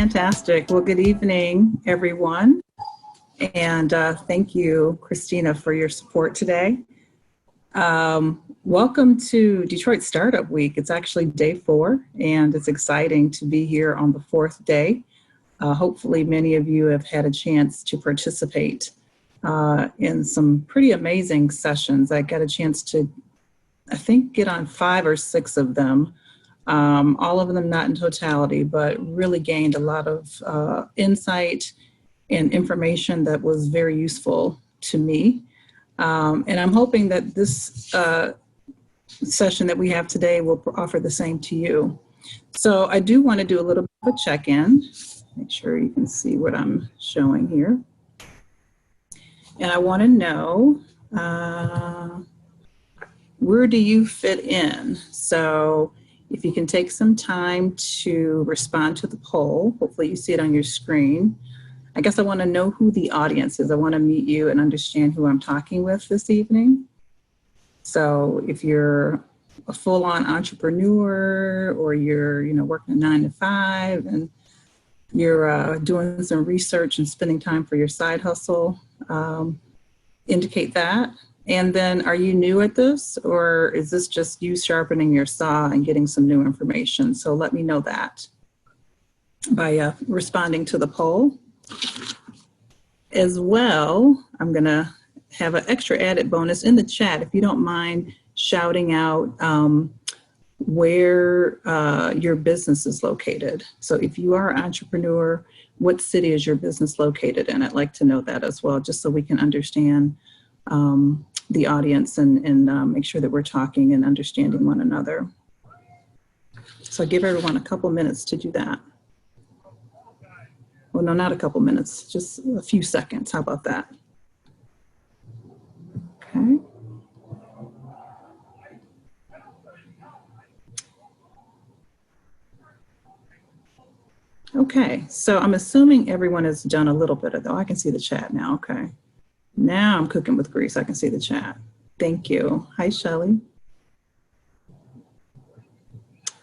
Fantastic. Well, good evening, everyone. And thank you, Christina, for your support today. Welcome to Detroit Startup Week. It's actually day 4, and it's exciting to be here on the 4th day. Hopefully, many of you have had a chance to participate in some pretty amazing sessions. I got a chance to, I think, get on 5 or 6 of them. All of them not in totality, but really gained a lot of insight and information that was very useful to me. And I'm hoping that this session that we have today will offer the same to you. So I do want to do a little bit of a check-in. Make sure you can see what I'm showing here. And I want to know, where do you fit in? So if you can take some time to respond to the poll, hopefully you see it on your screen. I guess I want to know who the audience is. I want to meet you and understand who I'm talking with this evening. So if you're a full-on entrepreneur, or you're working a 9 to 5 and you're doing some research and spending time for your side hustle, indicate that. And then, are you new at this, or is this just you sharpening your saw and getting some new information? So let me know that by responding to the poll. As well, I'm going to have an extra added bonus in the chat, if you don't mind shouting out where your business is located. So if you are an entrepreneur, what city is your business located in? I'd like to know that as well, just so we can understand the audience and make sure that we're talking and understanding one another. So I'll give everyone a couple minutes to do that. Well, no, not a couple minutes, just a few seconds. How about that? Okay. Okay, so I'm assuming everyone has done a little bit of, I can see the chat now, okay. Now I'm cooking with grease, I can see the chat. Thank you. Hi, Shelley.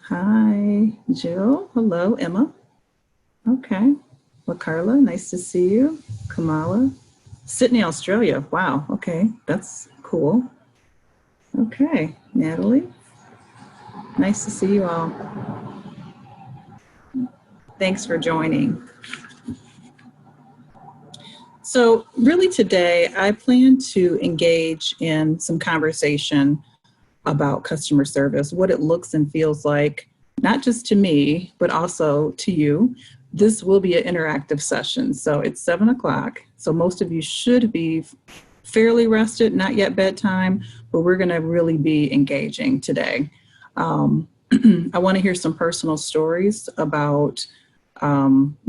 Hi, Jill. Hello, Emma. Okay. Well, Carla, nice to see you. Kamala. Sydney, Australia. Wow, okay, that's cool. Okay, Natalie. Nice to see you all. Thanks for joining. So really today, I plan to engage in some conversation about customer service, what it looks and feels like, not just to me, but also to you. This will be an interactive session. So it's 7 o'clock. So most of you should be fairly rested, not yet bedtime, but we're gonna really be engaging today. I wanna hear some personal stories about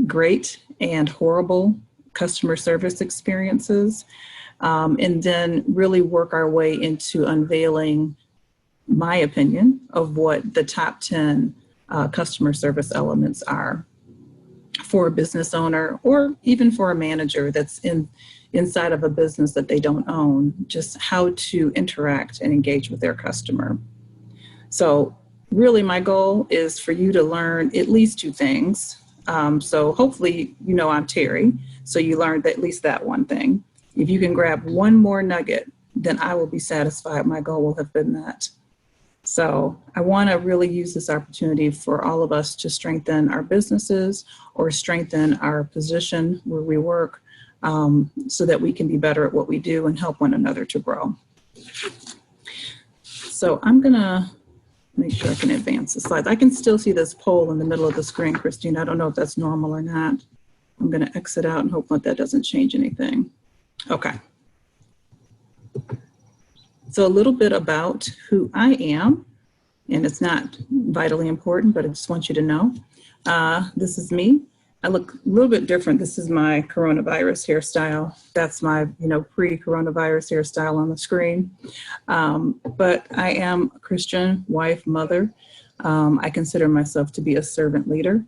great and horrible customer service experiences, and then really work our way into unveiling my opinion of what the top 10 customer service elements are for a business owner, or even for a manager that's inside of a business that they don't own, just how to interact and engage with their customer. So really my goal is for you to learn at least 2 things. So hopefully, I'm Terri, so you learned at least that one thing. If you can grab one more nugget, then I will be satisfied. My goal will have been met. So I want to really use this opportunity for all of us to strengthen our businesses or strengthen our position where we work, so that we can be better at what we do and help one another to grow. So I'm going to make sure I can advance the slides. I can still see this poll in the middle of the screen, Christine. I don't know if that's normal or not. I'm going to exit out and hope that that doesn't change anything. Okay. So a little bit about who I am, and it's not vitally important, but I just want you to know. This is me. I look a little bit different. This is my coronavirus hairstyle. That's my, pre-coronavirus hairstyle on the screen. But I am a Christian wife, mother. I consider myself to be a servant leader.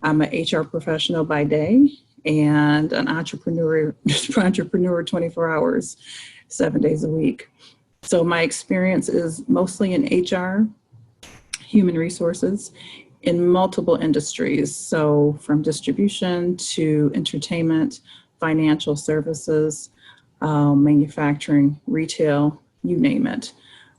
I'm an HR professional by day and an entrepreneur 24 hours, 7 days a week. So my experience is mostly in HR, human resources, in multiple industries. So from distribution to entertainment, financial services, manufacturing, retail, you name it.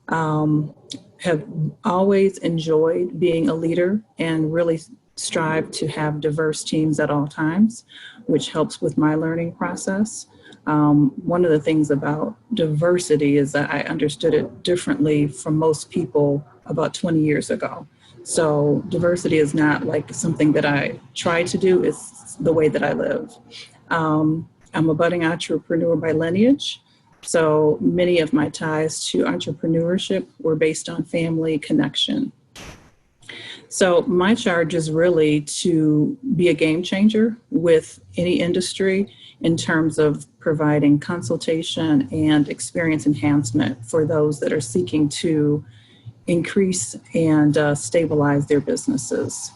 Have always enjoyed being a leader and really strive to have diverse teams at all times, which helps with my learning process. One of the things about diversity is that I understood it differently from most people about 20 years ago. So diversity is not like something that I try to do, it's the way that I live. I'm a budding entrepreneur by lineage. So many of my ties to entrepreneurship were based on family connection. So my charge is really to be a game changer with any industry in terms of providing consultation and experience enhancement for those that are seeking to increase and stabilize their businesses.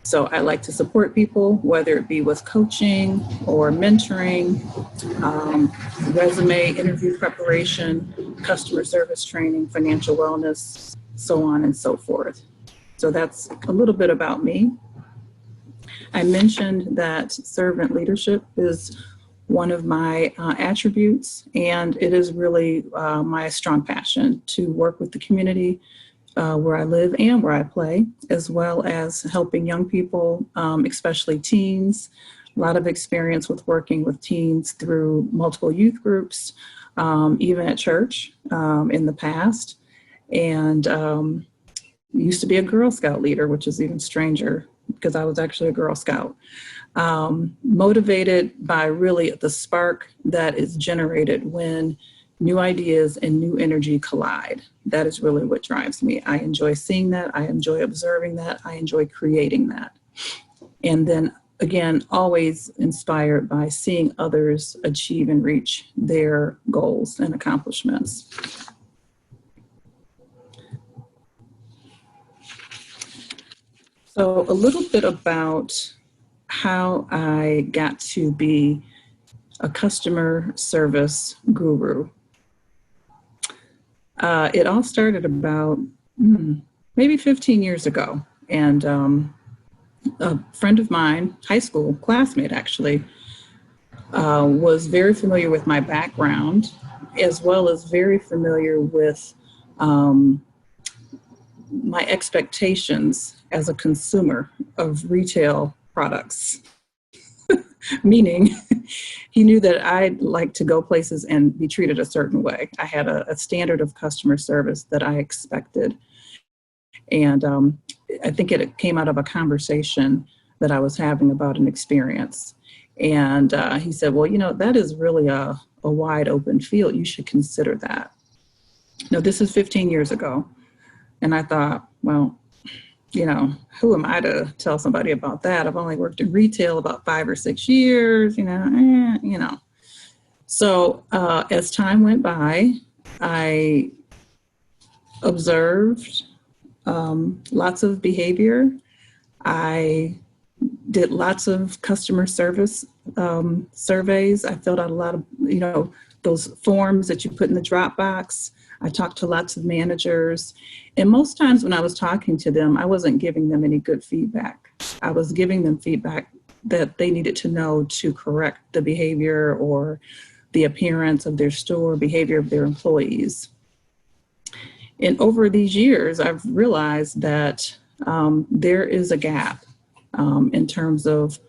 So I like to support people, whether it be with coaching or mentoring, resume interview preparation, customer service training, financial wellness, so on and so forth. So that's a little bit about me. I mentioned that servant leadership is one of my attributes, and it is really my strong passion to work with the community where I live and where I play, as well as helping young people, especially teens. A lot of experience with working with teens through multiple youth groups, even at church in the past. And used to be a Girl Scout leader, which is even stranger because I was actually a Girl Scout. Motivated by really the spark that is generated when new ideas and new energy collide. That is really what drives me. I enjoy seeing that. I enjoy observing that. I enjoy creating that. And then again, always inspired by seeing others achieve and reach their goals and accomplishments. So a little bit about how I got to be a customer service guru. It all started about maybe 15 years ago. And a friend of mine, high school classmate actually, was very familiar with my background, as well as very familiar with my expectations as a consumer of retail products. Meaning, he knew that I'd like to go places and be treated a certain way. I had a standard of customer service that I expected. And I think it came out of a conversation that I was having about an experience. And he said, well, you know, that is really a wide open field. You should consider that. Now, this is 15 years ago. And I thought, well, you know, who am I to tell somebody about that? I've only worked in retail about 5 or 6 years, you know. So as time went by, I observed lots of behavior. I did lots of customer service surveys. I filled out a lot of, you know, those forms that you put in the Dropbox. I talked to lots of managers. And most times when I was talking to them, I wasn't giving them any good feedback. I was giving them feedback that they needed to know to correct the behavior or the appearance of their store, behavior of their employees. And over these years, I've realized that there is a gap in terms of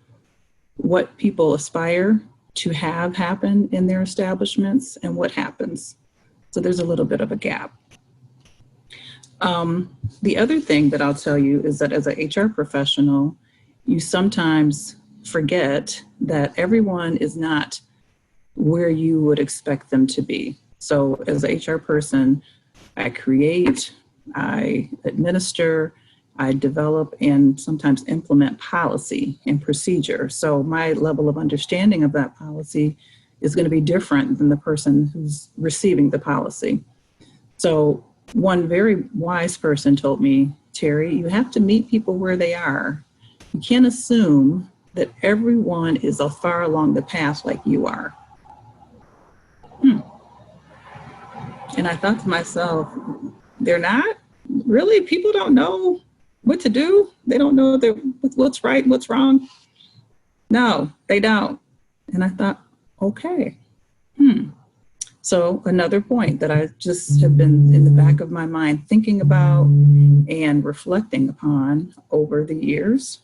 what people aspire to have happen in their establishments and what happens. So there's a little bit of a gap. The other thing that I'll tell you is that as an HR professional, you sometimes forget that everyone is not where you would expect them to be. So as an HR person, I create, I administer, I develop, and sometimes implement policy and procedure. So my level of understanding of that policy is going to be different than the person who's receiving the policy. So one very wise person told me, Terri, you have to meet people where they are. You can't assume that everyone is as far along the path like you are. And I thought to myself, they're not? Really? People don't know what to do. They don't know what's right and what's wrong. No, they don't. And I thought, okay. So another point that I just have been in the back of my mind thinking about and reflecting upon over the years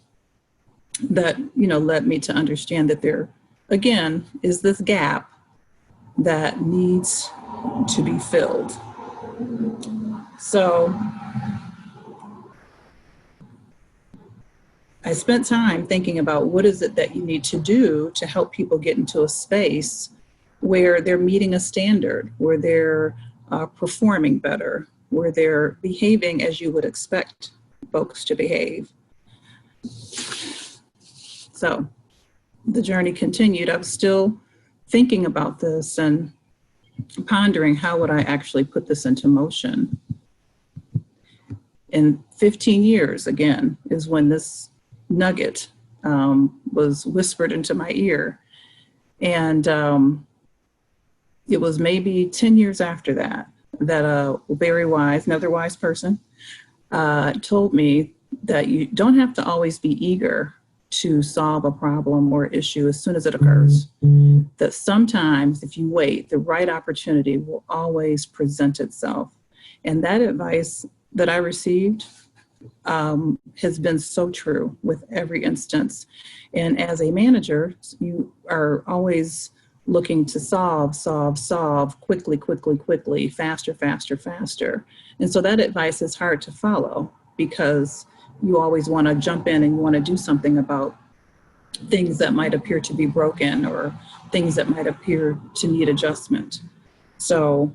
that, led me to understand that there, again, is this gap that needs to be filled. So I spent time thinking about what is it that you need to do to help people get into a space where they're meeting a standard, where they're performing better, where they're behaving as you would expect folks to behave. So the journey continued. I was still thinking about this and pondering how would I actually put this into motion. In 15 years, again, is when this nugget was whispered into my ear. And it was maybe 10 years after that another wise person told me that you don't have to always be eager to solve a problem or issue as soon as it occurs. That sometimes if you wait, the right opportunity will always present itself. And that advice that I received has been so true with every instance. And as a manager, you are always looking to solve quickly, faster. And so that advice is hard to follow because you always want to jump in and you want to do something about things that might appear to be broken or things that might appear to need adjustment. So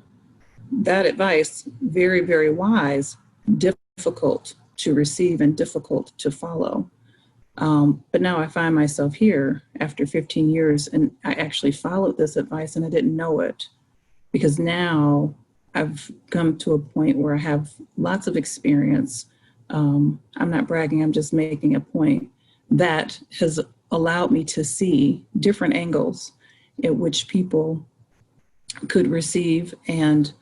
that advice, very, very wise, difficult to receive and difficult to follow. But now I find myself here after 15 years and I actually followed this advice and I didn't know it because now I've come to a point where I have lots of experience. I'm not bragging, I'm just making a point that has allowed me to see different angles at which people could receive and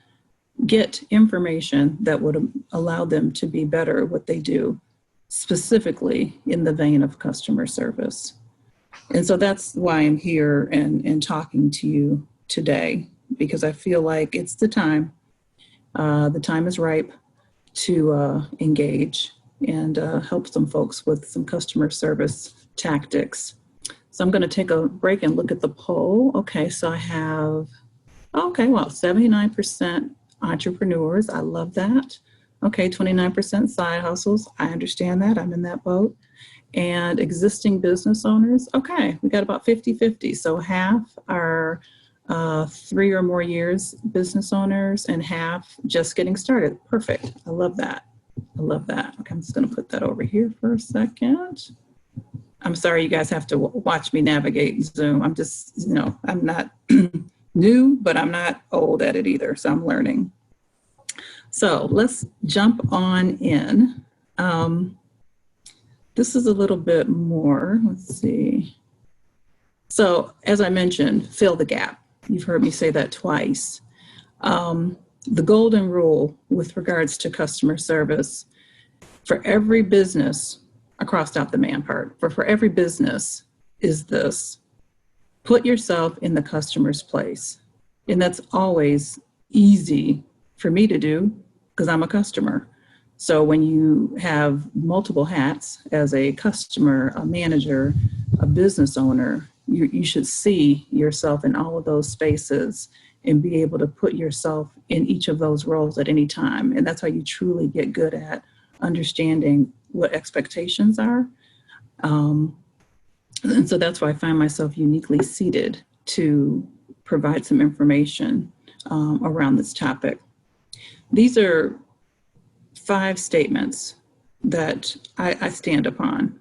get information that would allow them to be better at what they do, specifically in the vein of customer service. And so that's why I'm here and talking to you today, because I feel like it's the time. The time is ripe to engage and help some folks with some customer service tactics. So I'm going to take a break and look at the poll. Okay, so I have, 79% entrepreneurs. I love that. Okay, 29% side hustles. I understand that. I'm in that boat. And existing business owners. Okay, we got about 50-50. So half are 3 or more years business owners and half just getting started. Perfect. I love that. Okay, I'm just going to put that over here for a second. I'm sorry you guys have to watch me navigate Zoom. I'm just, I'm not new, but I'm not old at it either. So I'm learning. So let's jump on in. This is a little bit more, let's see. So as I mentioned, fill the gap. You've heard me say that twice. The golden rule with regards to customer service, for every business, I crossed out the man part, for every business is this: put yourself in the customer's place. And that's always easy for me to do because I'm a customer. So when you have multiple hats as a customer, a manager, a business owner, you should see yourself in all of those spaces and be able to put yourself in each of those roles at any time. And that's how you truly get good at understanding what expectations are. And so that's why I find myself uniquely seated to provide some information around this topic. These are 5 statements that I stand upon.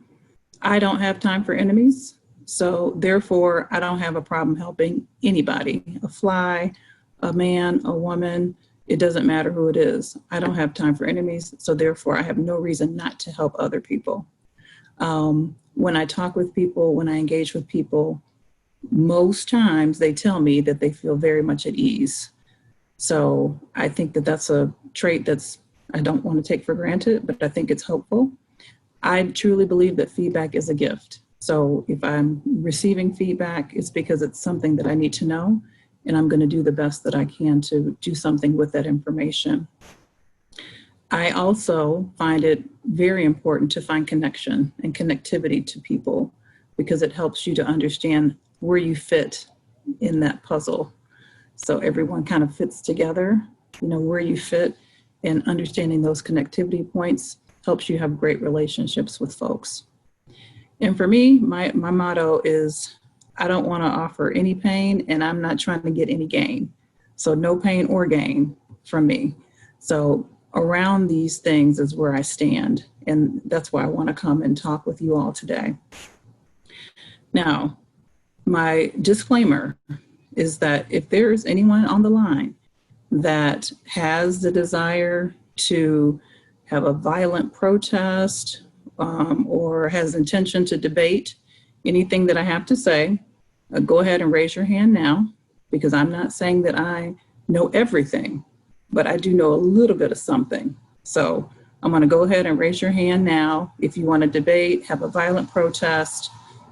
I don't have time for enemies, so therefore I don't have a problem helping anybody, a fly, a man, a woman, it doesn't matter who it is. I don't have time for enemies, so therefore I have no reason not to help other people. When I talk with people, when I engage with people, most times they tell me that they feel very much at ease. So I think that that's a trait I don't want to take for granted, but I think it's helpful. I truly believe that feedback is a gift. So if I'm receiving feedback, it's because it's something that I need to know, and I'm going to do the best that I can to do something with that information. I also find it very important to find connection and connectivity to people, because it helps you to understand where you fit in that puzzle. So everyone kind of fits together, where you fit, and understanding those connectivity points helps you have great relationships with folks. And for me, my motto is, I don't want to offer any pain, and I'm not trying to get any gain. So no pain or gain from me. So around these things is where I stand. And that's why I want to come and talk with you all today. Now, my disclaimer is that if there's anyone on the line that has the desire to have a violent protest or has intention to debate anything that I have to say, go ahead and raise your hand now, because I'm not saying that I know everything, but I do know a little bit of something. So I'm going to go ahead and raise your hand now. If you want to debate, have a violent protest.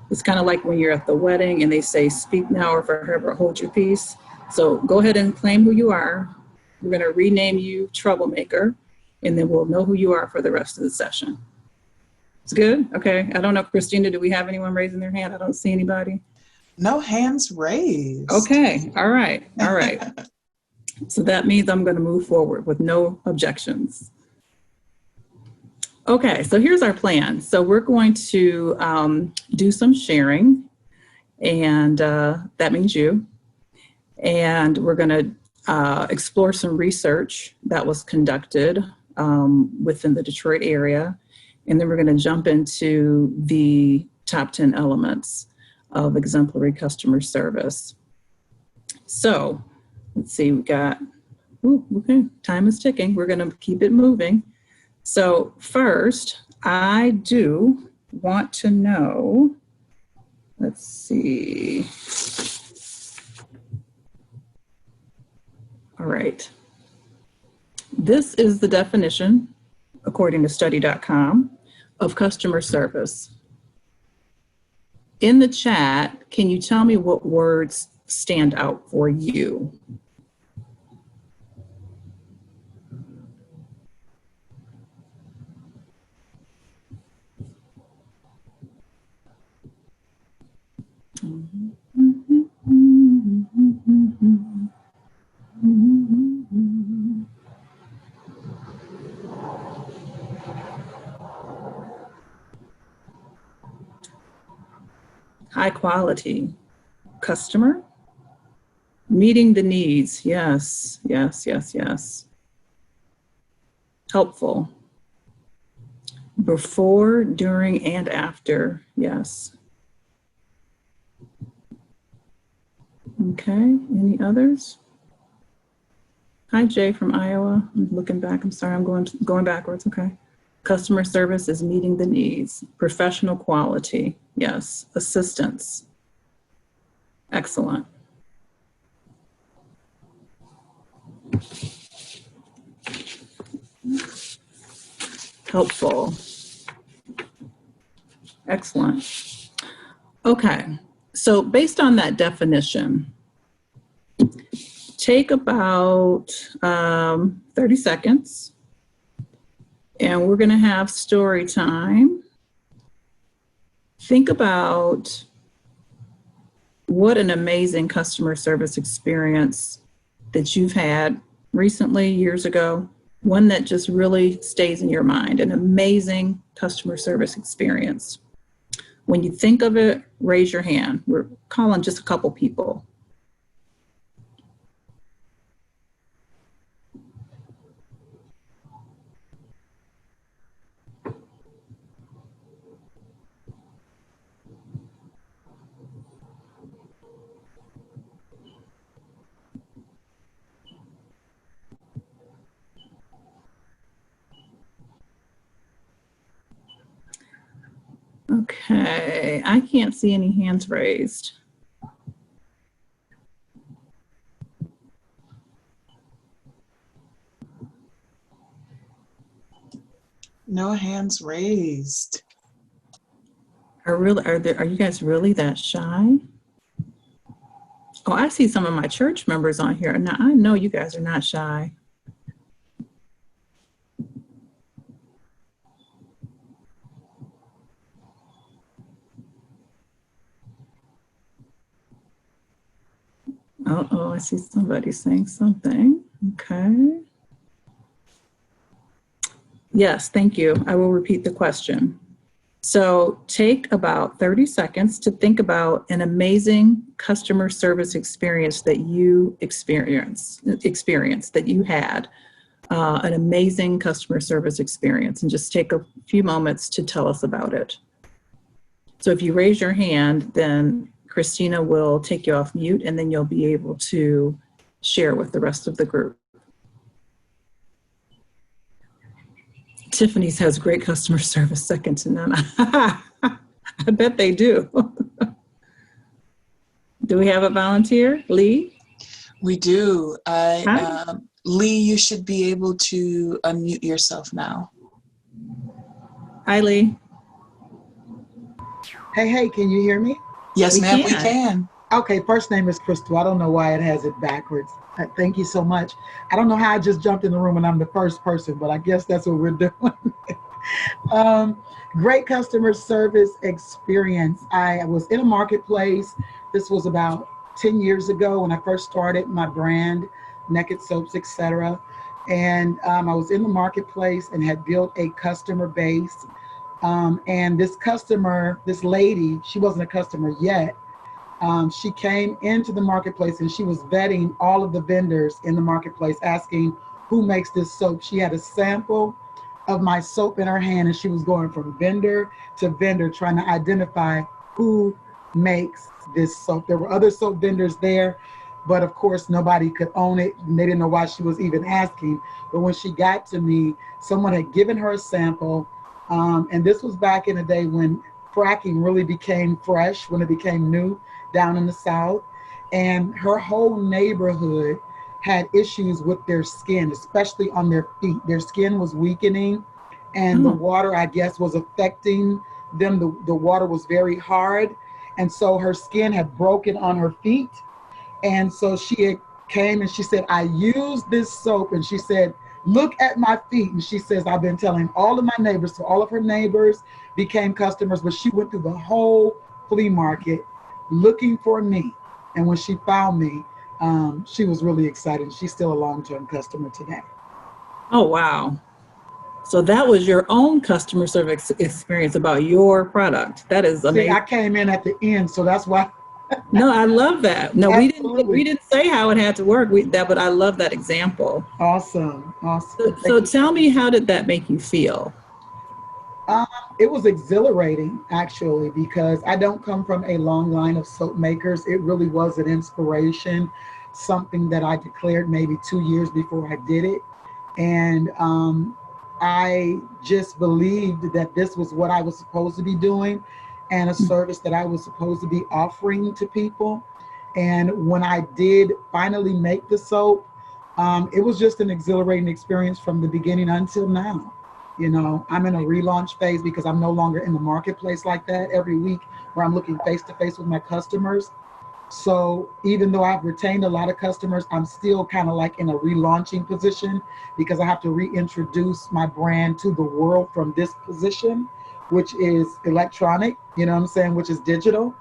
It's kind of like when you're at the wedding and they say, speak now or forever hold your peace. So go ahead and claim who you are. We're going to rename you Troublemaker, and then we'll know who you are for the rest of the session. It's good? Okay. I don't know, Christina, do we have anyone raising their hand? I don't see anybody. No hands raised. Okay. All right. All right. So that means I'm going to move forward with no objections. Okay, so here's our plan. So we're going to do some sharing, and that means you. And we're going to explore some research that was conducted within the Detroit area. And then we're going to jump into the top 10 elements of exemplary customer service. So let's see, we got, okay, time is ticking. We're going to keep it moving. So first, I do want to know, let's see. All right. This is the definition, according to study.com, of customer service. In the chat, can you tell me what words stand out for you? High quality. Customer. Meeting the needs. Yes, yes, yes, yes. Helpful. Before, during, and after. Yes. Okay, any others? Hi, Jay from Iowa. I'm looking back. I'm sorry, I'm going backwards. Okay. Customer service is meeting the needs. Professional quality. Yes. Assistance. Excellent. Helpful. Excellent. Okay. So based on that definition, take about 30 seconds, and we're going to have story time. Think about what an amazing customer service experience that you've had recently, years ago, one that just really stays in your mind, an amazing customer service experience. When you think of it, raise your hand. We're calling just a couple people. Okay, I can't see any hands raised. No hands raised. Are you guys really that shy? Oh, I see some of my church members on here. Now I know you guys are not shy. Oh, I see somebody saying something. Okay. Yes, thank you. I will repeat the question. So take about 30 seconds to think about an amazing customer service experience that you that you had, an amazing customer service experience, and just take a few moments to tell us about it. So if you raise your hand, then Christina will take you off mute, and then you'll be able to share with the rest of the group. Tiffany's has great customer service, second to none. I bet they do. Do we have a volunteer? Lee? We do. Lee, you should be able to unmute yourself now. Hi, Lee. Hey, can you hear me? Yes, ma'am, we can. Okay, first name is Crystal. I don't know why it has it backwards. Thank you so much. I don't know how I just jumped in the room and I'm the first person, but I guess that's what we're doing. Great customer service experience. I was in a marketplace. This was about 10 years ago when I first started my brand, Naked Soaps, etc. And I was in the marketplace and had built a customer base. And this lady, she wasn't a customer yet. She came into the marketplace and she was vetting all of the vendors in the marketplace, asking who makes this soap. She had a sample of my soap in her hand and she was going from vendor to vendor trying to identify who makes this soap. There were other soap vendors there, but of course nobody could own it and they didn't know why she was even asking. But when she got to me, someone had given her a sample, and this was back in the day when fracking really became fresh, when it became new down in the South. And her whole neighborhood had issues with their skin, especially on their feet. Their skin was weakening and the water, I guess, was affecting them. The water was very hard. And so her skin had broken on her feet. And so she had came and she said, I used this soap. And she said, look at my feet. And she says, I've been telling all of my neighbors. So all of her neighbors became customers, but she went through the whole flea market looking for me. And when she found me, she was really excited. She's still a long-term customer today. Oh, wow. So that was your own customer service experience about your product. That is amazing. See, I came in at the end, so that's why. No, I love that. No, Absolutely. we didn't say how it had to work. But I love that example. Awesome. So tell me, how did that make you feel? It was exhilarating, actually, because I don't come from a long line of soap makers. It really was an inspiration, something that I declared maybe 2 years before I did it. And I just believed that this was what I was supposed to be doing and a service that I was supposed to be offering to people. And when I did finally make the soap, it was just an exhilarating experience from the beginning until now. You know, I'm in a relaunch phase because I'm no longer in the marketplace like that every week where I'm looking face to face with my customers. So even though I've retained a lot of customers, I'm still kind of like in a relaunching position because I have to reintroduce my brand to the world from this position, which is electronic, you know what I'm saying, which is digital.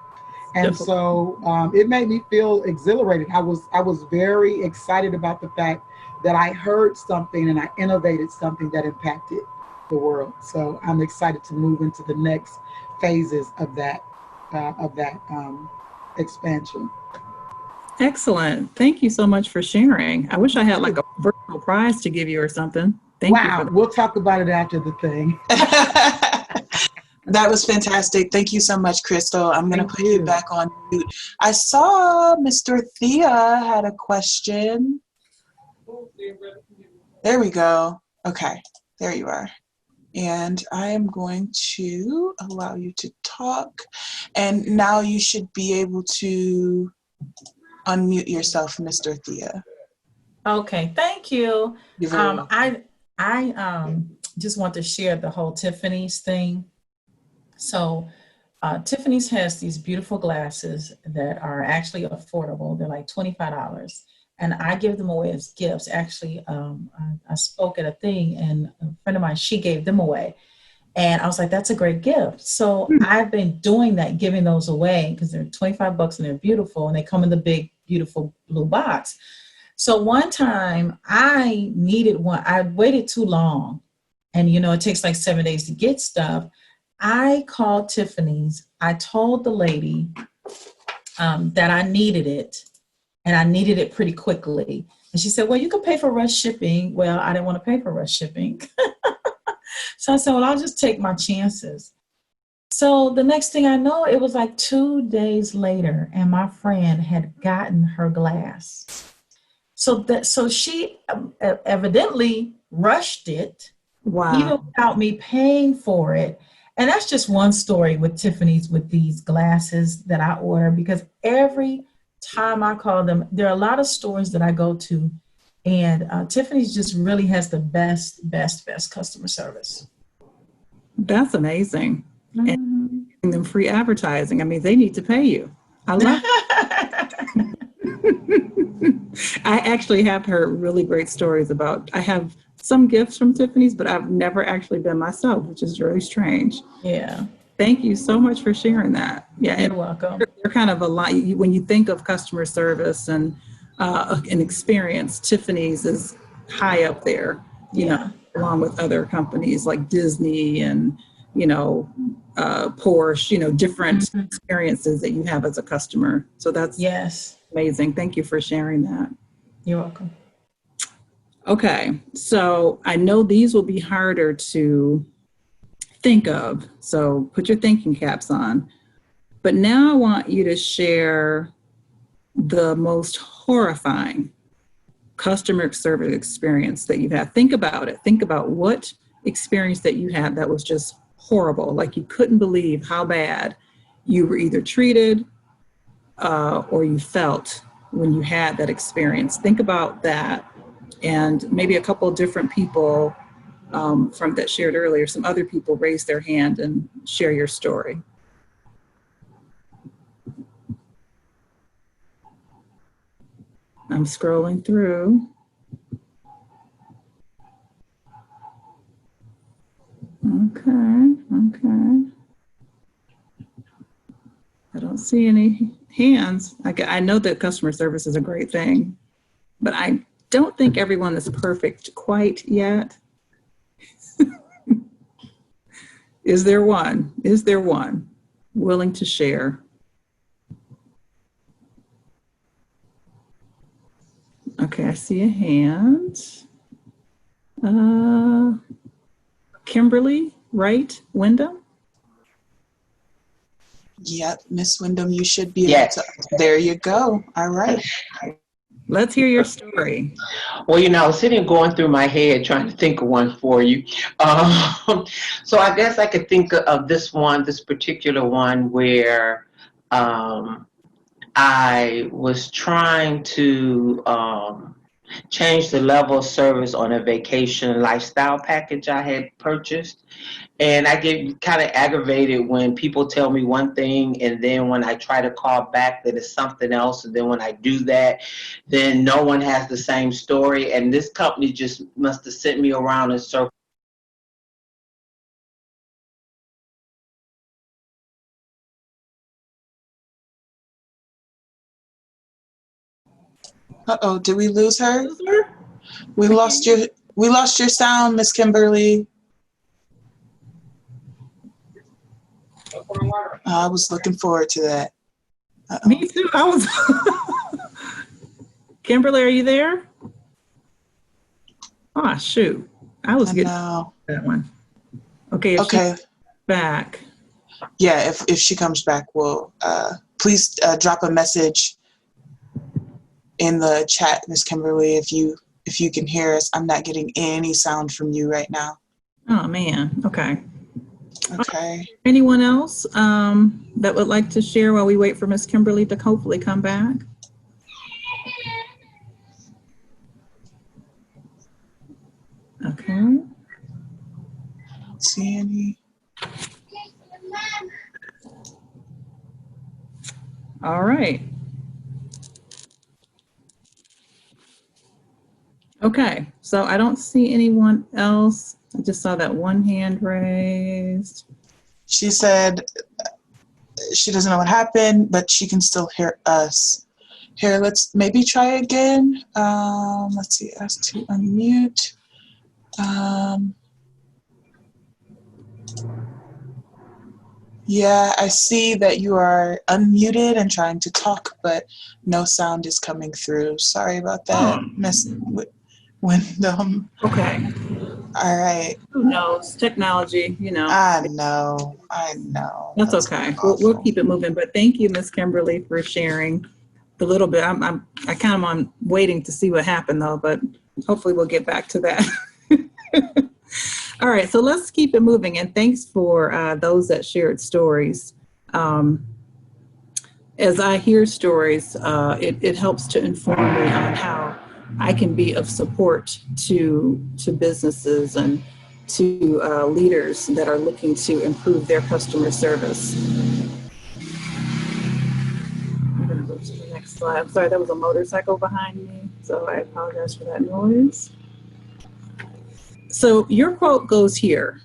And so it made me feel exhilarated. I was very excited about the fact that I heard something and I innovated something that impacted the world. So I'm excited to move into the next phases of that expansion. Excellent. Thank you so much for sharing. I wish I had like a virtual prize to give you or something. Thank you for that. We'll talk about it after the thing. That was fantastic. Thank you so much, Crystal. I'm going to put you back on mute. I saw Mr. Thea had a question. There we go. Okay, there you are. And I am going to allow you to talk. And now you should be able to unmute yourself, Mr. Thea. Okay, thank you. You're very welcome. I just want to share the whole Tiffany's thing. So Tiffany's has these beautiful glasses that are actually affordable. They're like $25. And I give them away as gifts. Actually, I spoke at a thing and a friend of mine, she gave them away. And I was like, that's a great gift. So I've been doing that, giving those away because they're $25 and they're beautiful and they come in the big, beautiful blue box. So one time I needed one. I waited too long and, it takes like 7 days to get stuff. I called Tiffany's. I told the lady that I needed it and I needed it pretty quickly. And she said, well, you can pay for rush shipping. Well, I didn't want to pay for rush shipping. So I said, well, I'll just take my chances. So the next thing I know, it was like 2 days later, and my friend had gotten her glass. So she evidently rushed it, Wow. even without me paying for it. And that's just one story with Tiffany's with these glasses that I order, because every time I call them, there are a lot of stores that I go to, and Tiffany's just really has the best customer service. That's amazing. And giving them free advertising. I mean, they need to pay you. I love it. I actually have heard really great stories about, I have some gifts from Tiffany's, but I've never actually been myself, which is really strange. Yeah. Thank you so much for sharing that. Yeah. You're welcome. They're kind of a lot. When you think of customer service and an experience, Tiffany's is high up there, along with other companies like Disney and, Porsche, different experiences that you have as a customer. So that's amazing. Thank you for sharing that. You're welcome. Okay. So I know these will be harder to think of. So put your thinking caps on. But now I want you to share the most horrifying customer service experience that you've had. Think about it. Think about what experience that you had that was just horrible. Like you couldn't believe how bad you were either treated or you felt when you had that experience. Think about that. And maybe a couple of different people from that shared earlier, some other people raise their hand and share your story. I'm scrolling through. Okay. I don't see any hands. I know that customer service is a great thing, but I don't think everyone is perfect quite yet. Is there one? Is there one willing to share? Okay, I see a hand. Kimberly, right? Wyndham? Yep, Miss Wyndham, you should be able to. There you go. All right. Let's hear your story. Well, I was sitting going through my head trying to think of one for you. So I guess I could think of this particular one where I was trying to change the level of service on a vacation lifestyle package I had purchased. And I get kind of aggravated when people tell me one thing and then when I try to call back that it's something else. And then when I do that, then no one has the same story. And this company just must have sent me around in circles. Uh-oh, did we lose her? We lost your sound, Miss Kimberly. I was looking forward to that. Uh-oh. Me too. I was. Kimberly, are you there? Oh, shoot. I was getting that one. Okay. If she's back. Yeah, if she comes back, we'll please drop a message in the chat, Miss Kimberly, if you can hear us. I'm not getting any sound from you right now. Oh man. Okay. Okay. Anyone else that would like to share while we wait for Miss Kimberly to hopefully come back? Okay. See any? All right. Okay, so I don't see anyone else. I just saw that one hand raised. She said she doesn't know what happened, but she can still hear us. Here, let's maybe try again. Let's see, ask to unmute. Yeah, I see that you are unmuted and trying to talk, but no sound is coming through. Sorry about that, Miss Wyndham. Okay. All right. Who knows? Technology, I know. That's okay. We'll awful. keep it moving. But thank you, Miss Kimberly, for sharing the little bit. I kind of on waiting to see what happened though, but hopefully we'll get back to that. All right, so let's keep it moving. And thanks for those that shared stories. As I hear stories, it helps to inform me on how I can be of support to businesses and to leaders that are looking to improve their customer service. I'm going to go to the next slide. I'm sorry, there was a motorcycle behind me, so I apologize for that noise. So your quote goes here,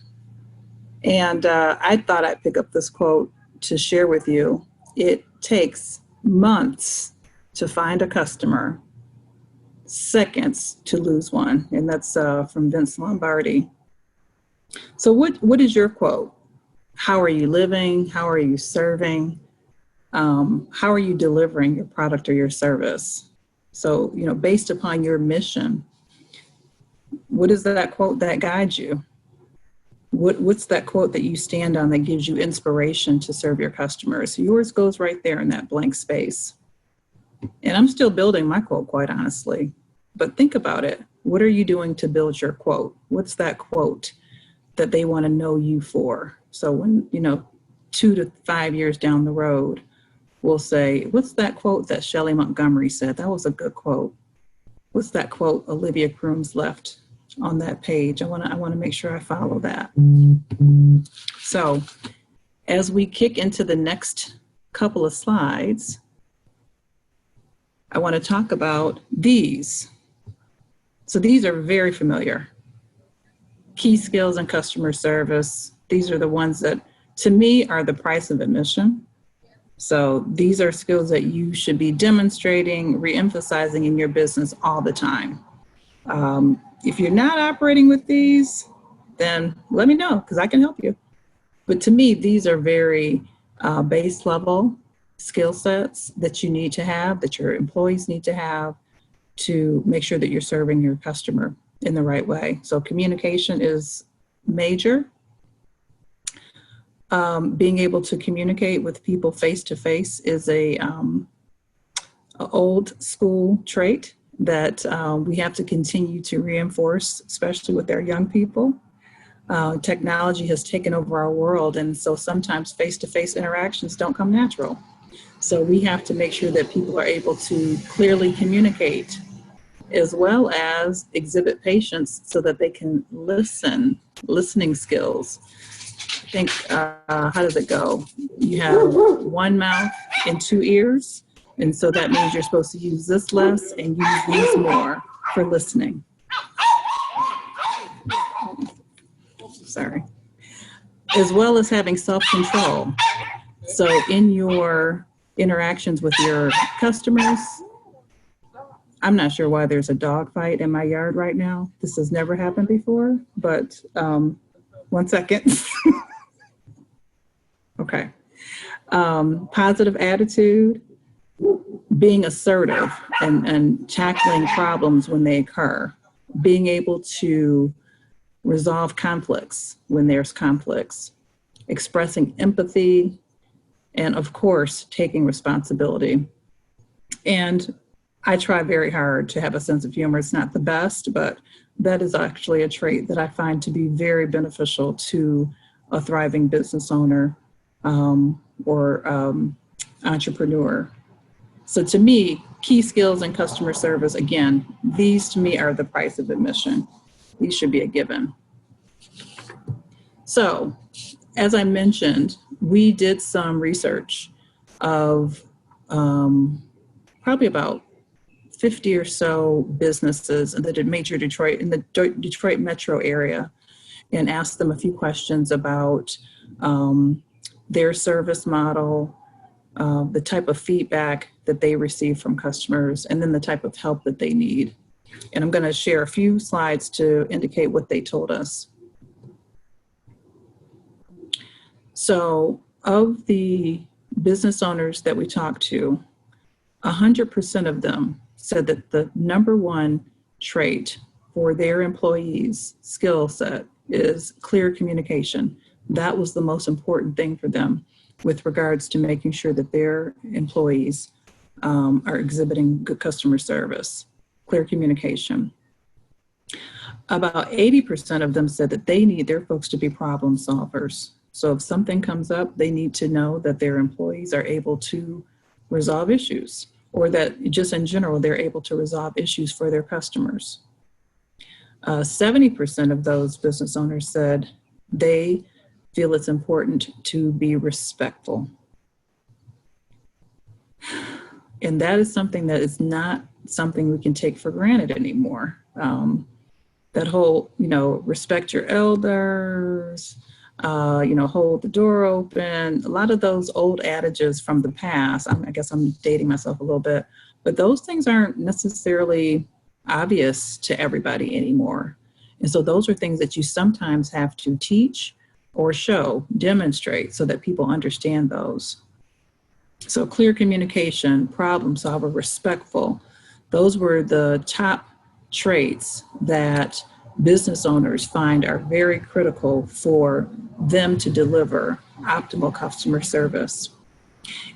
and I thought I'd pick up this quote to share with you. It takes months to find a customer, seconds to lose one, and that's from Vince Lombardi. So what is your quote? How are you living? How are you serving? How are you delivering your product or your service? So, based upon your mission, what is that quote that guides you? What's that quote that you stand on that gives you inspiration to serve your customers? Yours goes right there in that blank space. And I'm still building my quote, quite honestly. But think about it. What are you doing to build your quote? What's that quote that they want to know you for? So when, 2 to 5 years down the road, we'll say, what's that quote that Shelley Montgomery said? That was a good quote. What's that quote Olivia Crooms left on that page? I want to make sure I follow that. So as we kick into the next couple of slides, I want to talk about these. So these are very familiar. Key skills in customer service. These are the ones that, to me, are the price of admission. So these are skills that you should be demonstrating, re-emphasizing in your business all the time. If you're not operating with these, then let me know because I can help you. But to me, these are very base level skill sets that you need to have, that your employees need to have to make sure that you're serving your customer in the right way. So communication is major. Being able to communicate with people face to face is a old school trait that we have to continue to reinforce, especially with our young people. Technology has taken over our world, and so sometimes face-to-face interactions don't come natural. So we have to make sure that people are able to clearly communicate as well as exhibit patience so that they can listening skills. I think, how does it go? You have one mouth and two ears. And so that means you're supposed to use this less and use these more for listening. Sorry. As well as having self-control. So in your interactions with your customers, I'm not sure why there's a dog fight in my yard right now. This has never happened before, but 1 second. Okay. Positive attitude, being assertive and tackling problems when they occur, being able to resolve conflicts when there's conflicts, expressing empathy, and of course, taking responsibility. And I try very hard to have a sense of humor. It's not the best, but that is actually a trait that I find to be very beneficial to a thriving business owner or entrepreneur. So to me, key skills in customer service, again, these to me are the price of admission. These should be a given. So as I mentioned, we did some research of probably about 50 or so businesses in the Detroit metro area, and asked them a few questions about their service model, the type of feedback that they receive from customers, and then the type of help that they need. And I'm going to share a few slides to indicate what they told us. So of the business owners that we talked to, 100% of them said that the number one trait for their employees' skill set is clear communication. That was the most important thing for them with regards to making sure that their employees are exhibiting good customer service, clear communication. About 80% of them said that they need their folks to be problem solvers. So if something comes up, they need to know that their employees are able to resolve issues, or that just in general, they're able to resolve issues for their customers. 70% of those business owners said they feel it's important to be respectful. And that is something that is not something we can take for granted anymore. That whole, respect your elders, hold the door open. A lot of those old adages from the past, I guess I'm dating myself a little bit, but those things aren't necessarily obvious to everybody anymore. And so those are things that you sometimes have to teach or show, demonstrate, so that people understand those. So clear communication, problem solver, respectful, those were the top traits that business owners find are very critical for them to deliver optimal customer service.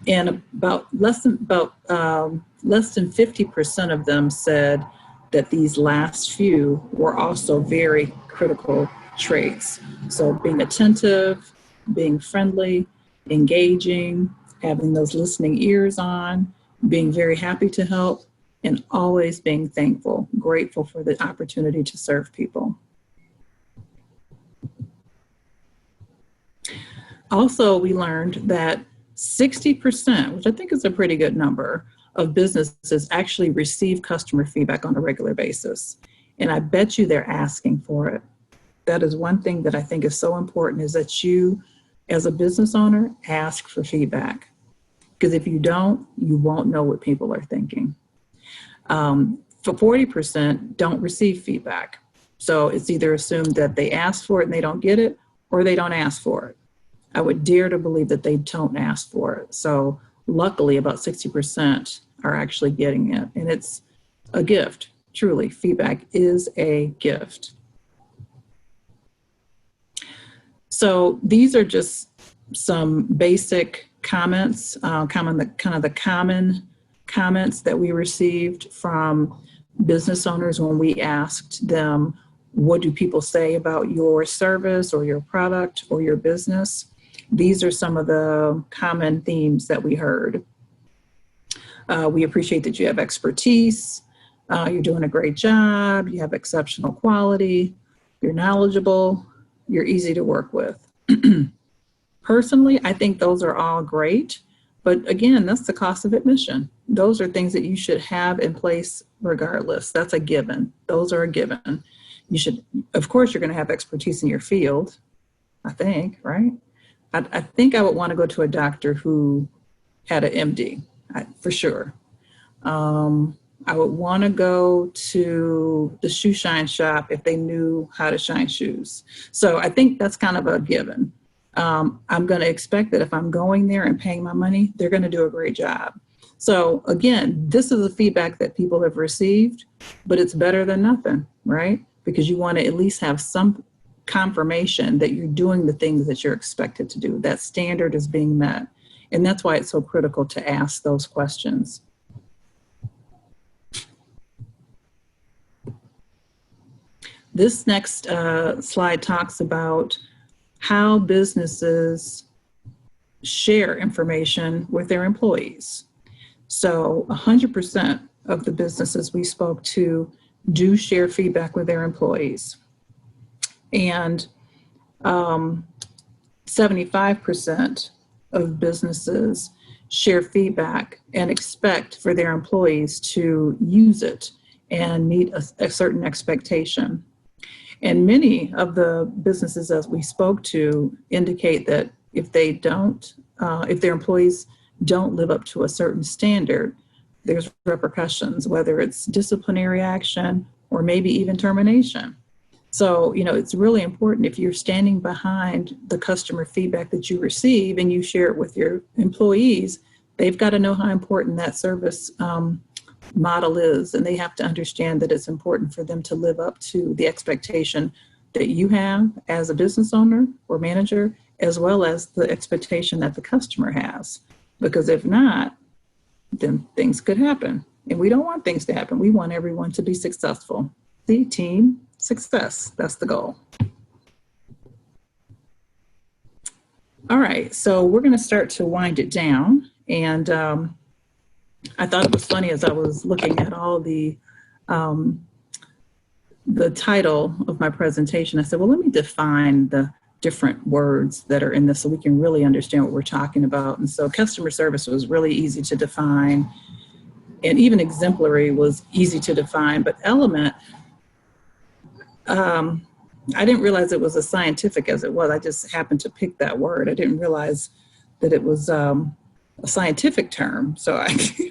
And about less than 50% of them said that these last few were also very critical traits. So being attentive, being friendly, engaging, having those listening ears on, being very happy to help, and always being thankful, grateful for the opportunity to serve people. Also, we learned that 60%, which I think is a pretty good number, of businesses actually receive customer feedback on a regular basis. And I bet you they're asking for it. That is one thing that I think is so important, is that you, as a business owner, ask for feedback. Because if you don't, you won't know what people are thinking. For 40% don't receive feedback. So it's either assumed that they ask for it and they don't get it, or they don't ask for it. I would dare to believe that they don't ask for it. So luckily about 60% are actually getting it. And it's a gift, truly. Feedback is a gift. So these are just some basic comments, the common comments that we received from business owners when we asked them, what do people say about your service or your product or your business? These are some of the common themes that we heard. We appreciate that you have expertise. You're doing a great job. You have exceptional quality. You're knowledgeable. You're easy to work with. Personally, I think those are all great. But again, that's the cost of admission. Those are things that you should have in place regardless. That's a given. Those are a given. You should, of course, you're going to have expertise in your field, I think, right? I think I would want to go to a doctor who had an MD, for sure. I would want to go to the shoe shine shop if they knew how to shine shoes. So I think that's kind of a given. I'm going to expect that if I'm going there and paying my money, they're going to do a great job. So again, this is the feedback that people have received, but it's better than nothing, right? Because you want to at least have some confirmation that you're doing the things that you're expected to do. That standard is being met. And that's why it's so critical to ask those questions. This next slide talks about how businesses share information with their employees. So 100% of the businesses we spoke to do share feedback with their employees. And 75% of businesses share feedback and expect for their employees to use it and meet a certain expectation. And many of the businesses that we spoke to indicate that if they don't, if their employees don't live up to a certain standard, there's repercussions, whether it's disciplinary action or maybe even termination. So, it's really important if you're standing behind the customer feedback that you receive and you share it with your employees, they've got to know how important that service model is, and they have to understand that it's important for them to live up to the expectation that you have as a business owner or manager, as well as the expectation that the customer has. Because if not, then things could happen. And we don't want things to happen. We want everyone to be successful. The team success, that's the goal. All right, so we're going to start to wind it down. And I thought it was funny as I was looking at all the title of my presentation. I said, well, let me define the different words that are in this so we can really understand what we're talking about. And so customer service was really easy to define, and even exemplary was easy to define, but element, I didn't realize it was as scientific as it was. I just happened to pick that word. I didn't realize that it was a scientific term. So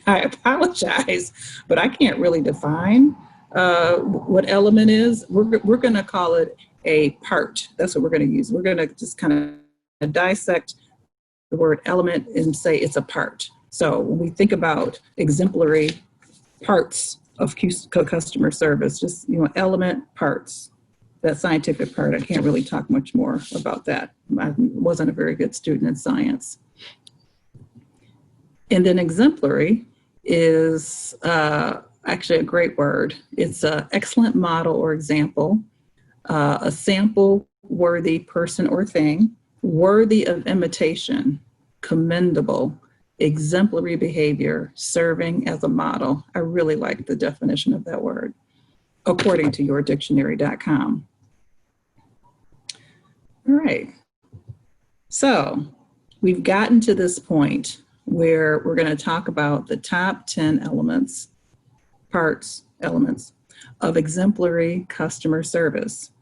I apologize, but I can't really define what element is. We're going to call it a part. That's what we're going to use. We're going to just kind of dissect the word element and say it's a part. So when we think about exemplary parts of customer service, just, element, parts, that scientific part. I can't really talk much more about that. I wasn't a very good student in science. And then exemplary is actually a great word. It's an excellent model or example, a sample-worthy person or thing, worthy of imitation, commendable, exemplary behavior, serving as a model. I really like the definition of that word, according to yourdictionary.com. All right. So we've gotten to this point where we're going to talk about the top 10 elements, parts, elements of exemplary customer service,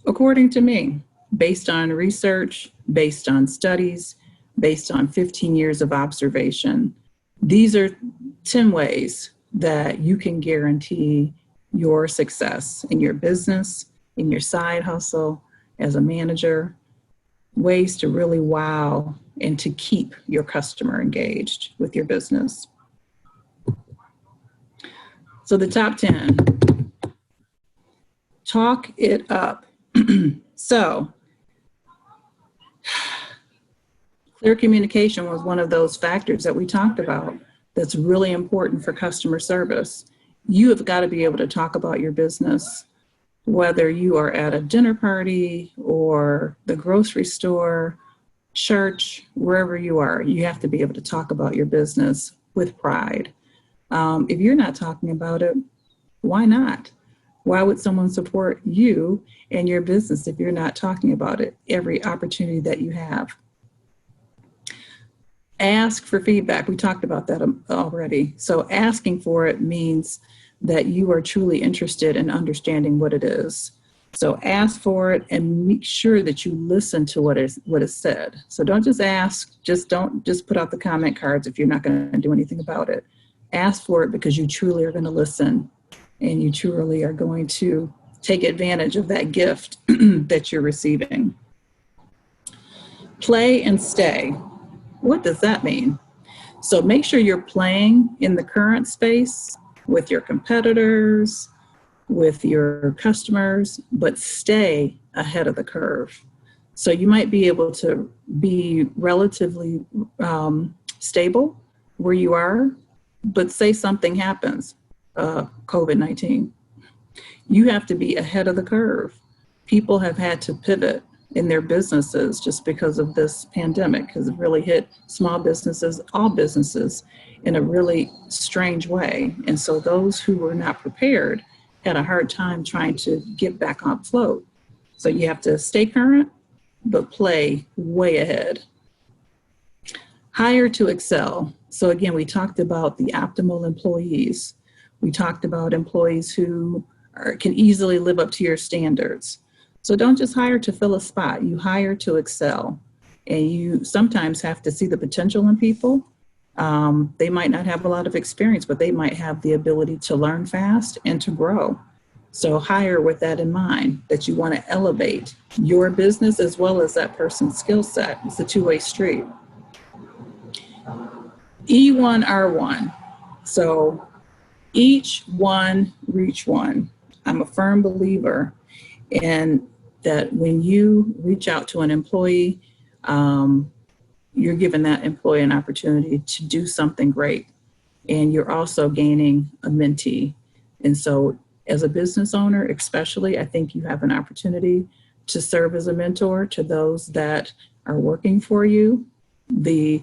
according to me, based on research, based on studies, based on 15 years of observation. These are 10 ways that you can guarantee your success in your business, in your side hustle, as a manager, ways to really wow and to keep your customer engaged with your business. So the top 10, talk it up. So clear communication was one of those factors that we talked about that's really important for customer service. You have got to be able to talk about your business, whether you are at a dinner party or the grocery store, church, wherever you are. You have to be able to talk about your business with pride. If you're not talking about it, why not? Why would someone support you and your business if you're not talking about it every opportunity that you have? Ask for feedback. We talked about that already. So asking for it means that you are truly interested in understanding what it is. So ask for it and make sure that you listen to what is said. So don't just ask, don't put out the comment cards if you're not going to do anything about it. Ask for it because you truly are going to listen and you truly are going to take advantage of that gift that you're receiving. Play and stay. What does that mean? So make sure you're playing in the current space with your competitors, with your customers, but stay ahead of the curve. So you might be able to be relatively stable where you are, but say something happens, COVID-19. You have to be ahead of the curve. People have had to pivot in their businesses just because of this pandemic, because it really hit small businesses, all businesses, in a really strange way. And so those who were not prepared had a hard time trying to get back on float. So you have to stay current, but play way ahead. Hire to excel. So again, we talked about the optimal employees. We talked about employees who can easily live up to your standards. So don't just hire to fill a spot. You hire to excel. And you sometimes have to see the potential in people. They might not have a lot of experience, but they might have the ability to learn fast and to grow. So hire with that in mind, that you want to elevate your business as well as that person's skill set. It's a two-way street. E1R1. So each one, reach one. I'm a firm believer in that when you reach out to an employee, you're giving that employee an opportunity to do something great. And you're also gaining a mentee. And so as a business owner, especially, I think you have an opportunity to serve as a mentor to those that are working for you. The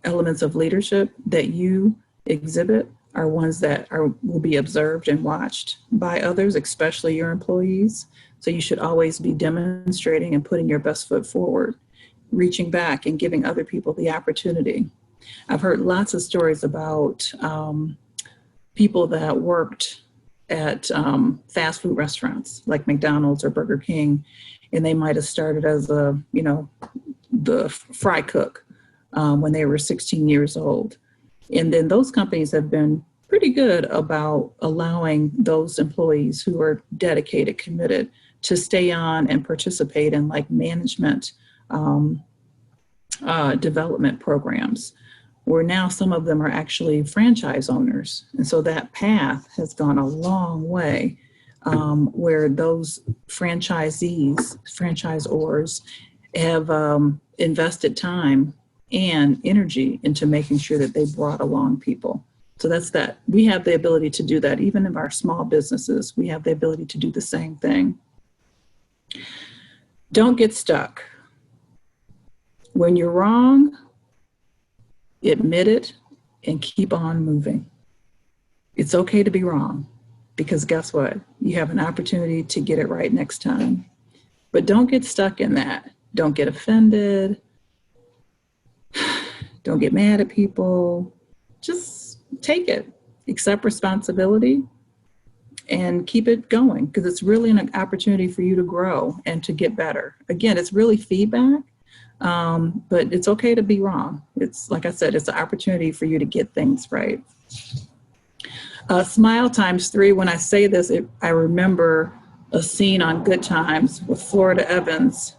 elements of leadership that you exhibit are ones that will be observed and watched by others, especially your employees. So you should always be demonstrating and putting your best foot forward, reaching back and giving other people the opportunity. I've heard lots of stories about people that worked at fast food restaurants like McDonald's or Burger King, and they might have started as the fry cook when they were 16 years old. And then those companies have been pretty good about allowing those employees who are dedicated, committed, to stay on and participate in like management development programs, where now some of them are actually franchise owners. And so that path has gone a long way, where those franchisors have invested time and energy into making sure that they brought along people. So that's that. We have the ability to do that. Even in our small businesses, we have the ability to do the same thing. Don't get stuck. When you're wrong, admit it and keep on moving. It's okay to be wrong, because guess what? You have an opportunity to get it right next time. But don't get stuck in that. Don't get offended. Don't get mad at people. Just take it, accept responsibility, and keep it going, because it's really an opportunity for you to grow and to get better. Again, it's really feedback, but it's okay to be wrong. It's, like I said, it's an opportunity for you to get things right. Smile times 3. When I say this, I remember a scene on Good Times with Florida Evans.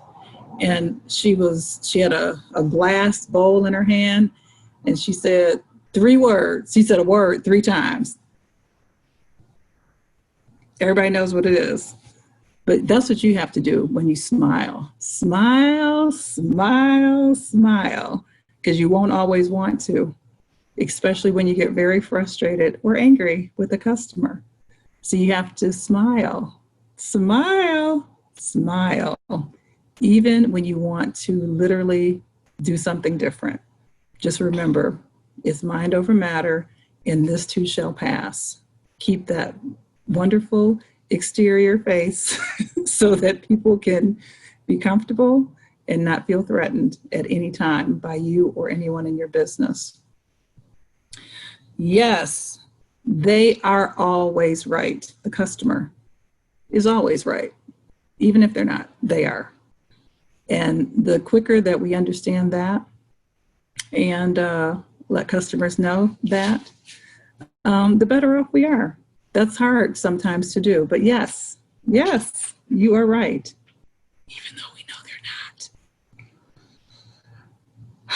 And she had a glass bowl in her hand, and she said 3 words. She said a word 3 times. Everybody knows what it is. But that's what you have to do when you smile. Smile, smile, smile, because you won't always want to, especially when you get very frustrated or angry with a customer. So you have to smile, smile, smile, even when you want to literally do something different. Just remember, it's mind over matter, and this too shall pass. Keep that wonderful exterior face so that people can be comfortable and not feel threatened at any time by you or anyone in your business. Yes, they are always right. The customer is always right. Even if they're not, they are. And the quicker that we understand that and let customers know that, the better off we are. That's hard sometimes to do, but yes, you are right, even though we know they're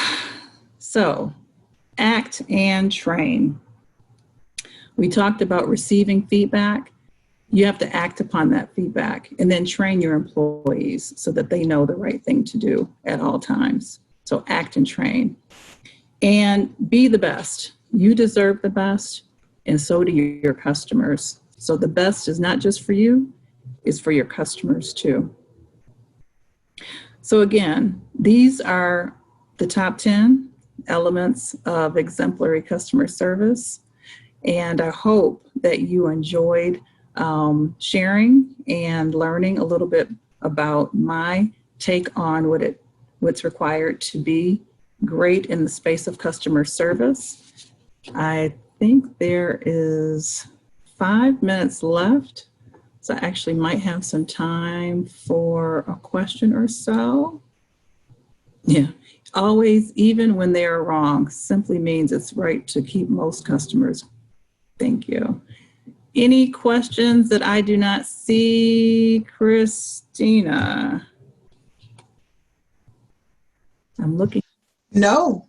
not. So, act and train. We talked about receiving feedback. You have to act upon that feedback and then train your employees so that they know the right thing to do at all times. So act and train. And be the best. You deserve the best, and so do your customers. So the best is not just for you, it's for your customers too. So again, these are the top 10 elements of exemplary customer service. And I hope that you enjoyed sharing and learning a little bit about my take on what's required to be great in the space of customer service. I think there is 5 minutes left, so I actually might have some time for a question or so. Yeah, always, even when they are wrong, simply means it's right to keep most customers. Thank you. Any questions that I do not see? Christina? I'm looking. No,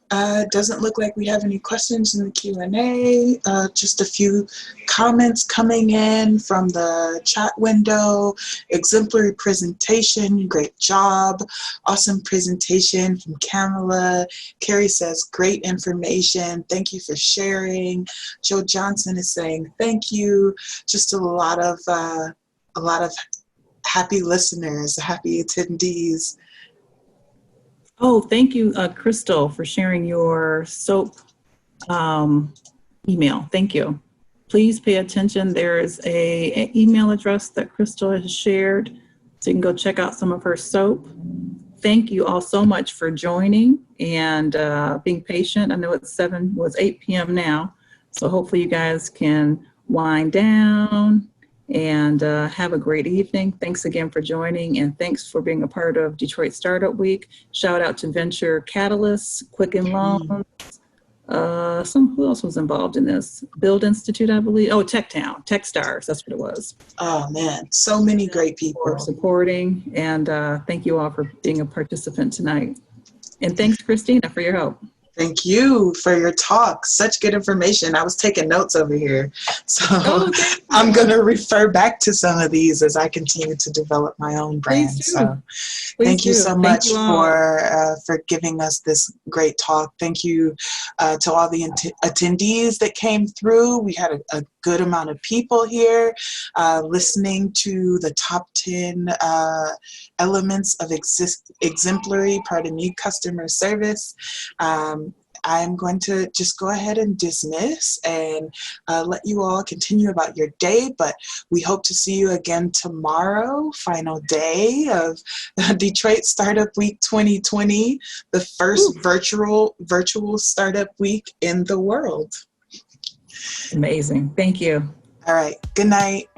doesn't look like we have any questions in the Q&A. Just a few comments coming in from the chat window. Exemplary presentation, great job. Awesome presentation from Kamala. Carrie says, great information. Thank you for sharing. Joe Johnson is saying, thank you. Just a lot of happy listeners, happy attendees. Oh, thank you, Crystal, for sharing your SOAP email. Thank you. Please pay attention. There is an email address that Crystal has shared, so you can go check out some of her SOAP. Thank you all so much for joining and being patient. I know it's 8 p.m. now, so hopefully you guys can wind down and have a great evening. Thanks again for joining, and thanks for being a part of Detroit Startup Week. Shout out to Venture Catalyst, Quicken Loans. Who else was involved in this? Build Institute, I believe. Oh, TechTown, Techstars, that's what it was. Oh man, so many great people For supporting, and thank you all for being a participant tonight. And thanks, Christina, for your help. Thank you for your talk. Such good information. I was taking notes over here. So I'm going to refer back to some of these as I continue to develop my own brand. So thank you so much for giving us this great talk. Thank you to all the attendees that came through. We had a good amount of people here listening to the top 10 elements of exemplary, customer service. I'm going to just go ahead and dismiss and let you all continue about your day, but we hope to see you again tomorrow, final day of Detroit Startup Week 2020, the first virtual startup week in the world. Amazing. Thank you. All right. Good night.